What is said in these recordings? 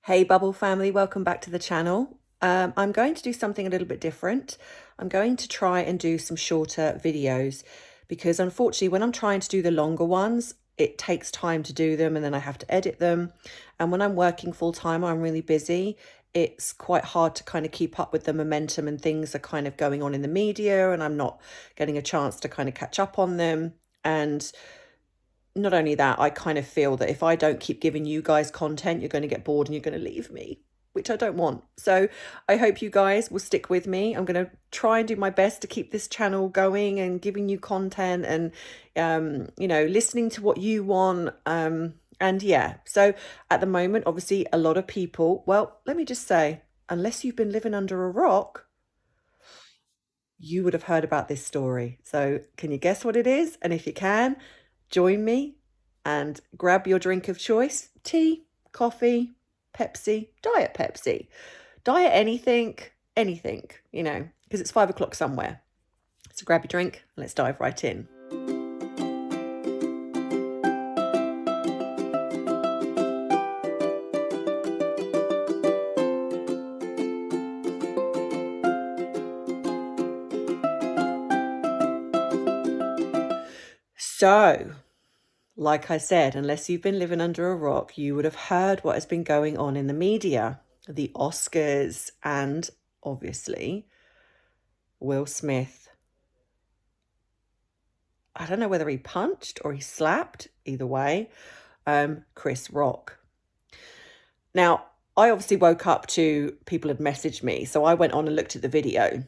Hey Bubble family, welcome back to the channel. I'm going to do something a little bit different. I'm going to try and do some shorter videos because unfortunately when I'm trying to do the longer ones, it takes time to do them and then I have to edit them. And when I'm working full time, I'm really busy. It's quite hard to kind of keep up with the momentum and things are kind of going on in the media and I'm not getting a chance to kind of catch up on them. And not only that, I kind of feel that if I don't keep giving you guys content, you're going to get bored and you're going to leave me, which I don't want. So I hope you guys will stick with me. I'm going to try and do my best to keep this channel going and giving you content and, listening to what you want. And yeah, so at the moment, obviously, a lot of people, well, let me just say, unless you've been living under a rock, you would have heard about this story. So can you guess what it is? And if you can, join me and grab your drink of choice: tea, coffee, Pepsi, diet Pepsi, diet anything, because it's 5 o'clock somewhere. So grab your drink and let's dive right in. So, like I said, unless you've been living under a rock, you would have heard what has been going on in the media, the Oscars, and obviously Will Smith. I don't know whether he punched or he slapped, either way, Chris Rock. Now, I obviously woke up to people had messaged me, so I went on and looked at the video.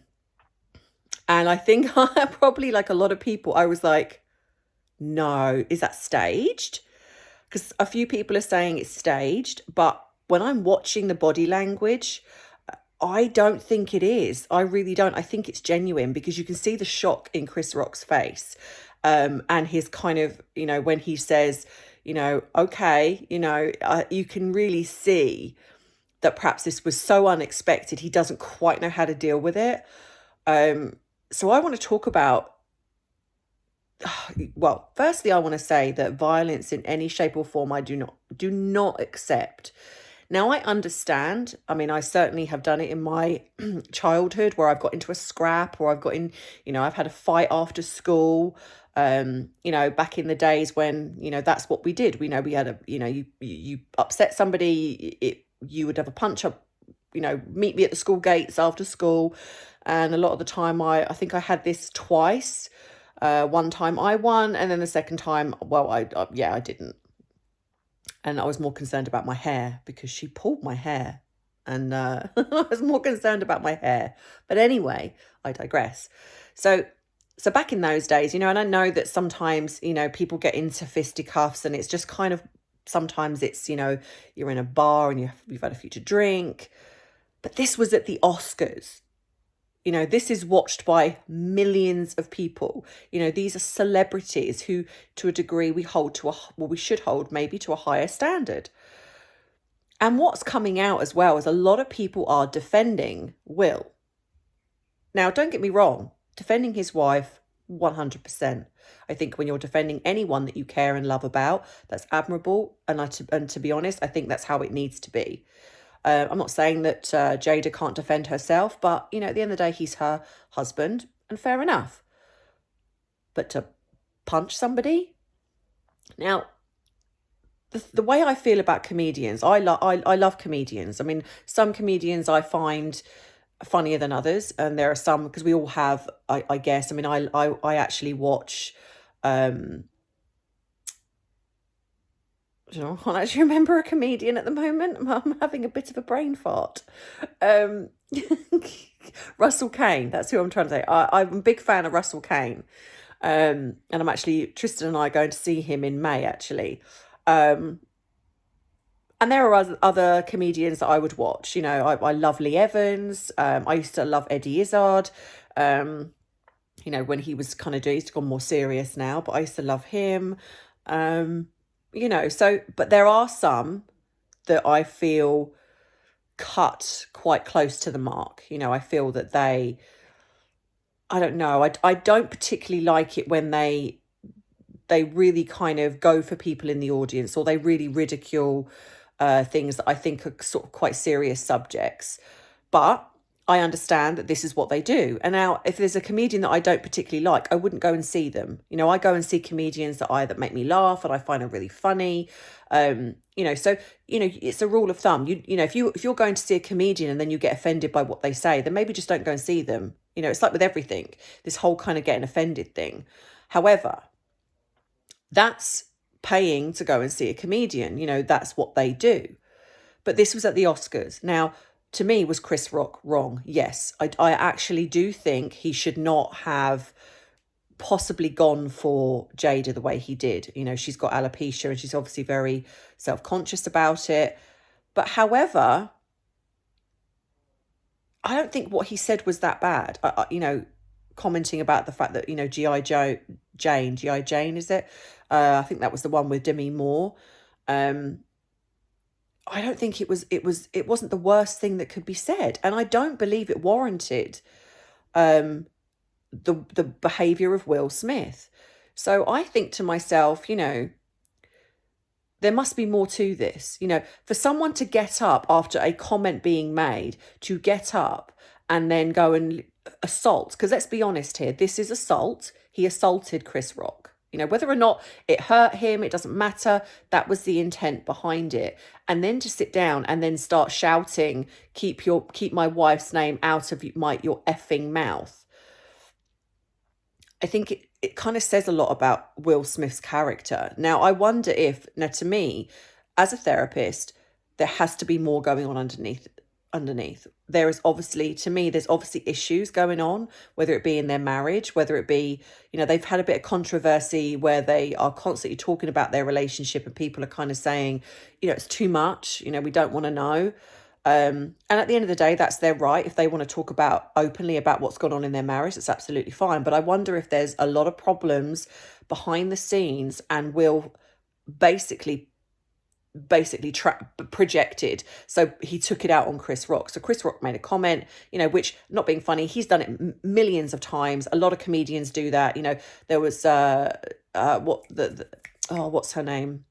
And I think probably like a lot of people, I was like, no, is that staged? Because a few people are saying it's staged, but when I'm watching the body language, I don't think it is. I really don't. I think it's genuine because you can see the shock in Chris Rock's face. And his kind of, when he says, okay, you can really see that perhaps this was so unexpected. He doesn't quite know how to deal with it. So I want to talk about, well, firstly, I want to say that violence in any shape or form, I do not accept. Now, I understand. I mean, I certainly have done it in my childhood where I've got into a scrap or I've got in, I've had a fight after school. Back in the days when, that's what we did. We had a, you upset somebody, you would have a punch up, meet me at the school gates after school. And a lot of the time, I think I had this twice. One time I won, and then the second time, well, I didn't. And I was more concerned about my hair because she pulled my hair and I was more concerned about my hair. But anyway, I digress. So back in those days, and I know that sometimes, people get into fisticuffs and it's just kind of, sometimes it's, you're in a bar and you've had a few to drink. But this was at the Oscars. This is watched by millions of people. These are celebrities who, to a degree, we should hold maybe to a higher standard. And what's coming out as well is a lot of people are defending Will. Now, don't get me wrong, defending his wife, 100%. I think when you're defending anyone that you care and love about, that's admirable. And to be honest, I think that's how it needs to be. I'm not saying that Jada can't defend herself, but, at the end of the day, he's her husband, and fair enough. But to punch somebody? Now, the way I feel about comedians, I love comedians. I mean, some comedians I find funnier than others, and there are some, because we all have, I guess. I mean, I actually watch... I can't actually remember a comedian at the moment. I'm having a bit of a brain fart. Russell Kane, that's who I'm trying to say. I'm a big fan of Russell Kane. And I'm actually, Tristan and I are going to see him in May, actually. And there are other comedians that I would watch. I love Lee Evans. I used to love Eddie Izzard. When he was kind of, he's gone more serious now, but I used to love him. But there are some that I feel cut quite close to the mark. I feel that I don't know, I don't particularly like it when they really kind of go for people in the audience, or they really ridicule things that I think are sort of quite serious subjects. But I understand that this is what they do. And now, if there's a comedian that I don't particularly like, I wouldn't go and see them. I go and see comedians that make me laugh and I find them really funny. So it's a rule of thumb. If you're going to see a comedian and then you get offended by what they say, then maybe just don't go and see them. It's like with everything, this whole kind of getting offended thing. However, that's paying to go and see a comedian. That's what they do. But this was at the Oscars. Now, to me, was Chris Rock wrong? Yes, I actually do think he should not have possibly gone for Jada the way he did. She's got alopecia and she's obviously very self-conscious about it. But however, I don't think what he said was that bad. Commenting about the fact that, G.I. Jane, is it? I think that was the one with Demi Moore. I don't think it wasn't the worst thing that could be said. And I don't believe it warranted the behavior of Will Smith. So I think to myself, there must be more to this. For someone to get up after a comment being made, to get up and then go and assault, because let's be honest here, this is assault. He assaulted Chris Rock. Whether or not it hurt him, it doesn't matter. That was the intent behind it. And then to sit down and then start shouting, keep my wife's name out of your effing mouth. I think it kind of says a lot about Will Smith's character. Now, I wonder to me, as a therapist, there has to be more going on underneath. There's obviously issues going on, whether it be in their marriage, whether it be, they've had a bit of controversy where they are constantly talking about their relationship and people are kind of saying, it's too much, we don't want to know. And at the end of the day, that's their right. If they want to talk openly about what's gone on in their marriage, that's absolutely fine. But I wonder if there's a lot of problems behind the scenes and Will basically projected. So he took it out on Chris Rock. So Chris Rock made a comment, which, not being funny, he's done it millions of times. A lot of comedians do that. There was what's her name?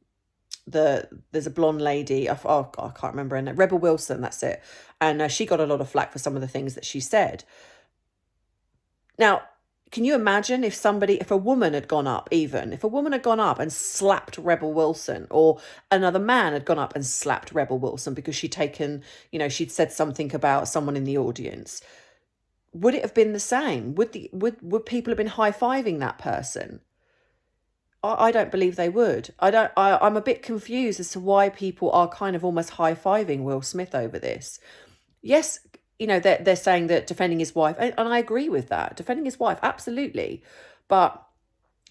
There's a blonde lady. I can't remember her name. Rebel Wilson, that's it. And she got a lot of flack for some of the things that she said. Now, can you imagine if a woman had gone up and slapped Rebel Wilson, or another man had gone up and slapped Rebel Wilson because she'd said something about someone in the audience? Would it have been the same? Would people have been high-fiving that person? I don't believe they would. I'm a bit confused as to why people are kind of almost high-fiving Will Smith over this. Yes, they're saying that defending his wife, and I agree with that. Defending his wife, absolutely. But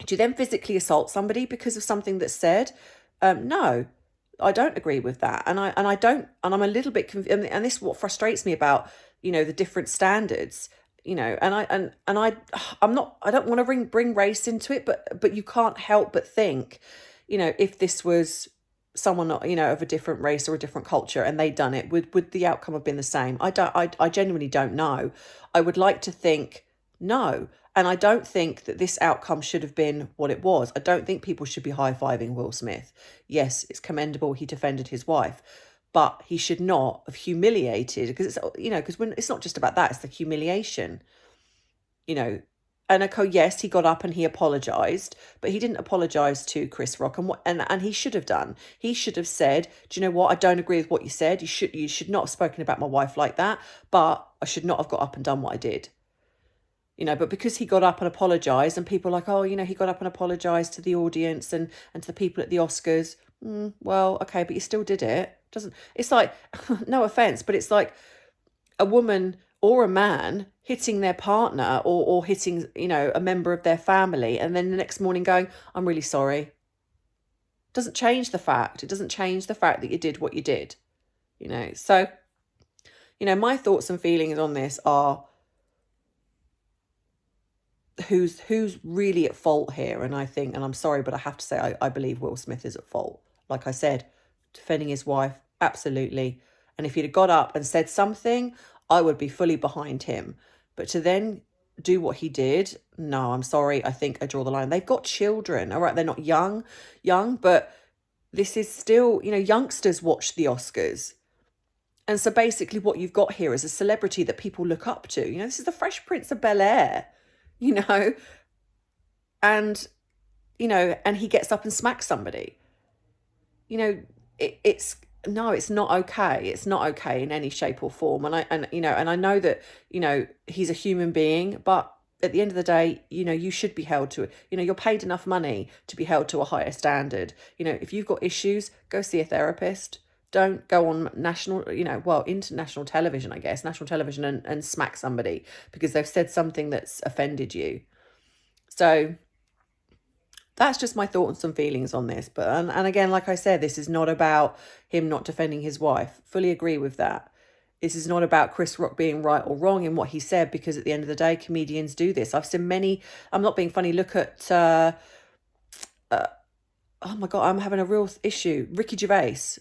do you then physically assault somebody because of something that's said? No, I don't agree with that. And I'm a little bit confused. And this is what frustrates me about, the different standards. I don't want to bring race into it, but you can't help but think, if this was someone, of a different race or a different culture and they'd done it, would the outcome have been the same? I genuinely don't know. I would like to think no. And I don't think that this outcome should have been what it was. I don't think people should be high-fiving Will Smith. Yes, it's commendable he defended his wife, but he should not have humiliated, because it's not just about that, it's the humiliation, And yes, he got up and he apologized, but he didn't apologize to Chris Rock, and he should have done. He should have said, "Do you know what? I don't agree with what you said. You should not have spoken about my wife like that. But I should not have got up and done what I did." But because he got up and apologized, and people are like, "Oh, he got up and apologized to the audience and to the people at the Oscars." Well, okay, but you still did it. It's like, no offense, but it's like a woman or a man hitting their partner or hitting, a member of their family, and then the next morning going, "I'm really sorry." Doesn't change the fact. It doesn't change the fact that you did what you did. So, my thoughts and feelings on this are, who's really at fault here? And I think, and I'm sorry, but I have to say, I believe Will Smith is at fault. Like I said, defending his wife, absolutely. And if he'd have got up and said something, I would be fully behind him. But to then do what he did, no, I'm sorry. I think I draw the line. They've got children, all right? They're not young, but this is still, youngsters watch the Oscars. And so basically what you've got here is a celebrity that people look up to. This is the Fresh Prince of Bel-Air, you know, and, and he gets up and smacks somebody. It's no, it's not okay. It's not okay in any shape or form. And I know that, he's a human being, but at the end of the day, you should be held to it. You're paid enough money to be held to a higher standard. If you've got issues, go see a therapist. Don't go on international television, I guess, national television and smack somebody because they've said something that's offended you. So that's just my thoughts and feelings on this. But and again, like I said, this is not about him not defending his wife. Fully agree with that. This is not about Chris Rock being right or wrong in what he said, because at the end of the day, comedians do this. I've seen many, I'm not being funny, look at, oh my God, I'm having a real issue. Ricky Gervais.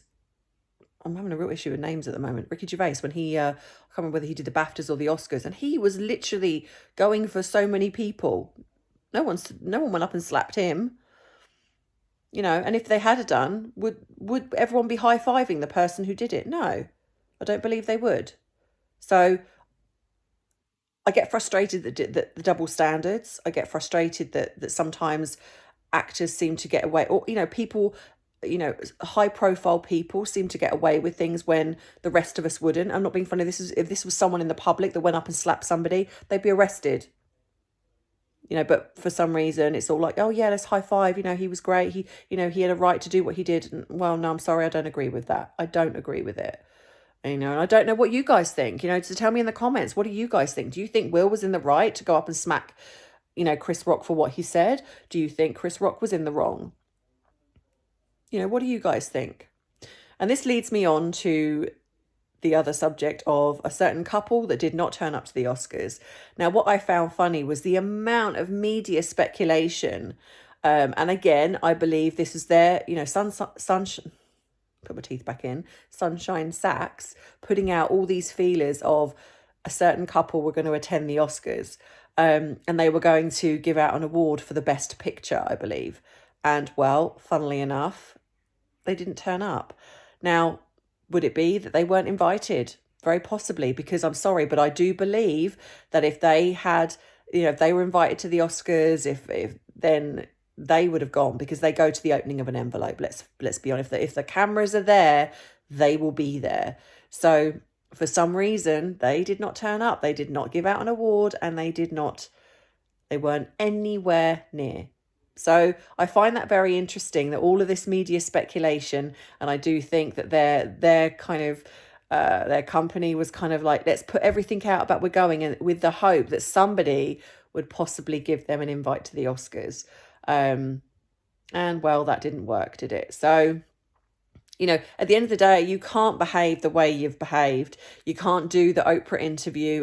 I'm having a real issue with names at the moment. Ricky Gervais, when he, I can't remember whether he did the BAFTAs or the Oscars, and he was literally going for so many people. No one went up and slapped him. And if they had done, would everyone be high-fiving the person who did it? No, I don't believe they would. So I get frustrated that the double standards. I get frustrated that sometimes actors seem to get away, or people, high-profile people seem to get away with things when the rest of us wouldn't. I'm not being funny. If this was someone in the public that went up and slapped somebody, they'd be arrested. But for some reason it's all like, oh yeah, let's high five. He was great. He had a right to do what he did. And, well, no, I'm sorry, I don't agree with that. I don't agree with it. And I don't know what you guys think. So tell me in the comments, what do you guys think? Do you think Will was in the right to go up and smack, Chris Rock for what he said? Do you think Chris Rock was in the wrong? What do you guys think? And this leads me on to the other subject of a certain couple that did not turn up to the Oscars. Now, what I found funny was the amount of media speculation. And again, I believe this is their, put my teeth back in, Sunshine Sachs, putting out all these feelers of a certain couple were going to attend the Oscars. And they were going to give out an award for the best picture, I believe. And well, funnily enough, they didn't turn up. Now, would it be that they weren't invited? Very possibly, because I'm sorry, but I do believe that if they had, if they were invited to the Oscars, if then they would have gone, because they go to the opening of an envelope. Let's be honest. If the cameras are there, they will be there. So for some reason, they did not turn up. They did not give out an award, and they weren't anywhere near. So I find that very interesting, that all of this media speculation, and I do think that their kind of their company was kind of like, let's put everything out about we're going, and with the hope that somebody would possibly give them an invite to the Oscars. And well, that didn't work, did it? So, at the end of the day, you can't behave the way you've behaved. You can't do the Oprah interview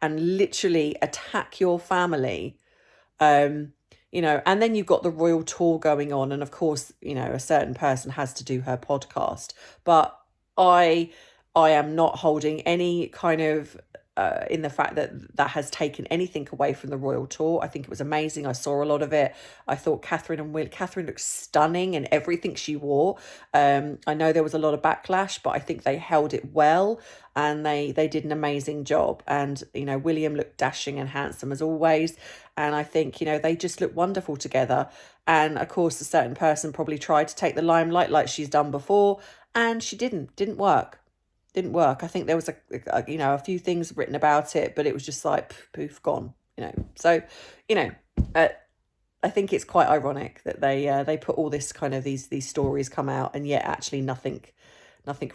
and literally attack your family. And then you've got the royal tour going on. And of course, a certain person has to do her podcast. But I am not holding any kind of in the fact that has taken anything away from the royal tour. I think it was amazing. I saw a lot of it. I thought Catherine looked stunning in everything she wore. I know there was a lot of backlash, but I think they held it well, and they did an amazing job. And William looked dashing and handsome as always, and I think they just look wonderful together. And of course, a certain person probably tried to take the limelight like she's done before, and she didn't work. I think there was a few things written about it, but it was just like poof, gone. So I think it's quite ironic that they put all this kind of these stories come out, and yet actually nothing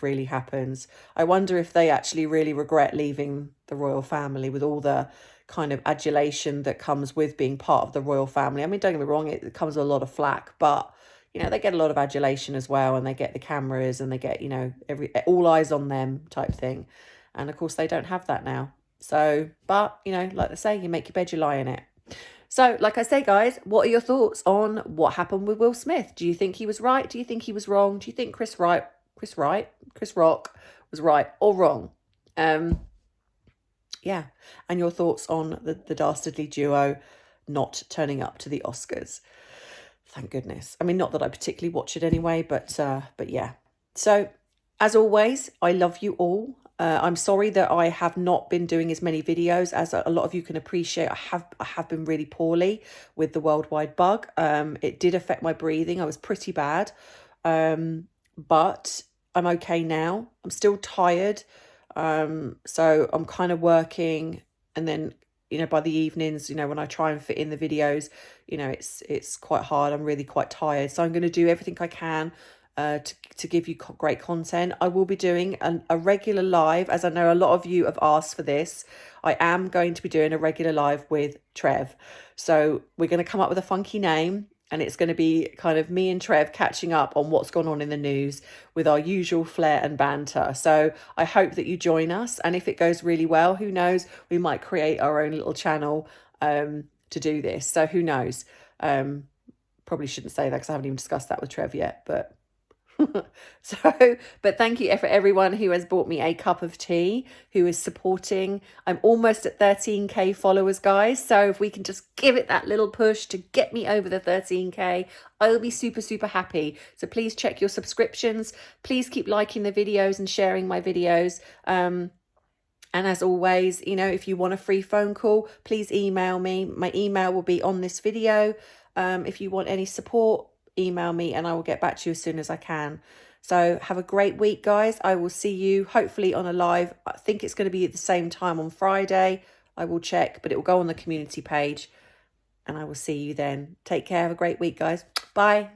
really happens. I wonder if they actually really regret leaving the royal family with all the kind of adulation that comes with being part of the royal family. I mean, don't get me wrong, it comes with a lot of flack, but they get a lot of adulation as well, and they get the cameras, and they get, all eyes on them type thing. And of course they don't have that now. So, but, like they say, you make your bed, you lie in it. So, like I say, guys, what are your thoughts on what happened with Will Smith? Do you think he was right? Do you think he was wrong? Do you think Chris Rock was right or wrong? Yeah. And your thoughts on the dastardly duo not turning up to the Oscars. thank goodness. I mean, not that I particularly watch it anyway, but yeah. So as always, I love you all. I'm sorry that I have not been doing as many videos as a lot of you can appreciate. I have been really poorly with the worldwide bug. It did affect my breathing. I was pretty bad. But I'm okay now. I'm still tired. So I'm kind of working, and then, you know, by the evenings, you know, when I try and fit in the videos, you know, it's quite hard. I'm really quite tired. So I'm going to do everything I can to give you great content. I will be doing a regular live, as I know a lot of you have asked for this. I am going to be doing a regular live with Trev. So we're going to come up with a funky name, and it's going to be kind of me and Trev catching up on what's gone on in the news with our usual flair and banter. So I hope that you join us. And if it goes really well, who knows, we might create our own little channel to do this. So who knows? Probably shouldn't say that because I haven't even discussed that with Trev yet, but but thank you for everyone who has bought me a cup of tea, who is supporting. I'm almost at 13k followers, guys. So if we can just give it that little push to get me over the 13k, I'll be super, super happy. So please check your subscriptions. Please keep liking the videos and sharing my videos. And as always, you know, if you want a free phone call, please email me. My email will be on this video. If you want any support, email me and I will get back to you as soon as I can. So have a great week, guys. I will see you hopefully on a live. I think it's going to be at the same time on Friday. I will check, but it will go on the community page, and I will see you then. Take care. Have a great week, guys. Bye.